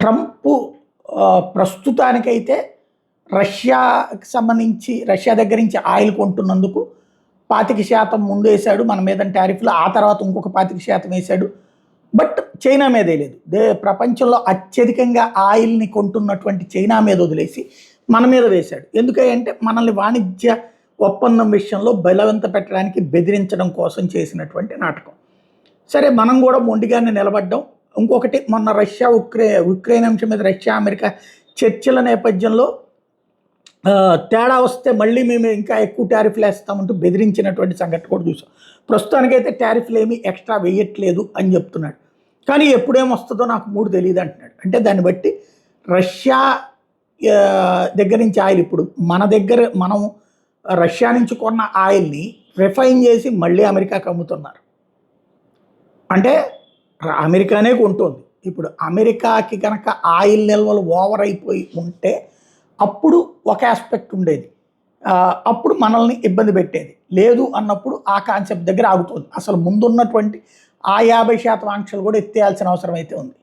Trump ప్రస్తుతానికైతే రష్యాకి సంబంధించి Russia దగ్గర నుంచి ఆయిల్ కొంటున్నందుకు 25% ముందు వేశాడు మన మీద టారిఫ్లు, ఆ తర్వాత ఇంకొక 25% వేశాడు. బట్ చైనా మీద వేయలేదు. ప్రపంచంలో అత్యధికంగా ఆయిల్ని కొంటున్నటువంటి చైనా మీద వదిలేసి మన మీద వేశాడు. ఎందుకంటే మనల్ని వాణిజ్య ఒప్పందం విషయంలో బలవంత పెట్టడానికి, బెదిరించడం కోసం చేసినటువంటి నాటకం. సరే, మనం కూడా మొండిగానే నిలబడ్డాం. ఇంకొకటి, మొన్న ఉక్రెయిన్ అంశం మీద రష్యా అమెరికా చర్చల నేపథ్యంలో తేడా వస్తే మళ్ళీ మేము ఇంకా ఎక్కువ టారిఫ్లు వేస్తామంటూ బెదిరించినటువంటి సంఘటన కూడా చూసాం. ప్రస్తుతానికైతే టారిఫ్లు ఏమీ ఎక్స్ట్రా వేయట్లేదు అని చెప్తున్నాడు. కానీ ఎప్పుడేమొస్తుందో నాకు 3 తెలియదు అంటున్నాడు. అంటే దాన్ని బట్టి రష్యా దగ్గర నుంచి ఆయిల్, ఇప్పుడు మనం రష్యా నుంచి కొన్న ఆయిల్ని రిఫైన్ చేసి మళ్ళీ అమెరికాకి అమ్ముతున్నారు. అంటే అమెరికానే కొంటుంది. ఇప్పుడు అమెరికాకి కనుక ఆయిల్ నిల్వలు ఓవర్ అయిపోయి ఉంటే అప్పుడు ఒక ఆస్పెక్ట్ ఉండేది, అప్పుడు మనల్ని ఇబ్బంది పెట్టేది. లేదు అన్నప్పుడు ఆ కాన్సెప్ట్ దగ్గర ఆగుతుంది. అసలు ముందున్నటువంటి ఆ 50% ఆంక్షలు కూడా ఎత్తేయాల్సిన అవసరం అయితే ఉంది.